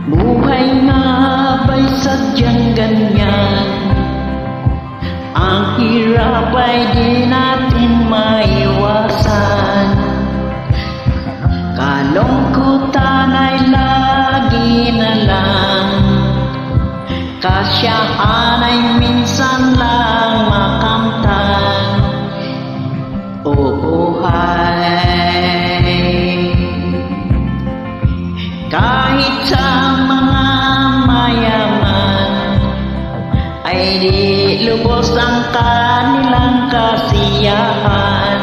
Buhay nga ba'y sadyang ganyan? Ang hirap ay di natin maiwasan. Kalungkutan ay lagi na lang, kasyaan ay minsan lang makamtan. O buhay, kahit sa mga mayaman ay di lubos ang kanilang kasiyahan.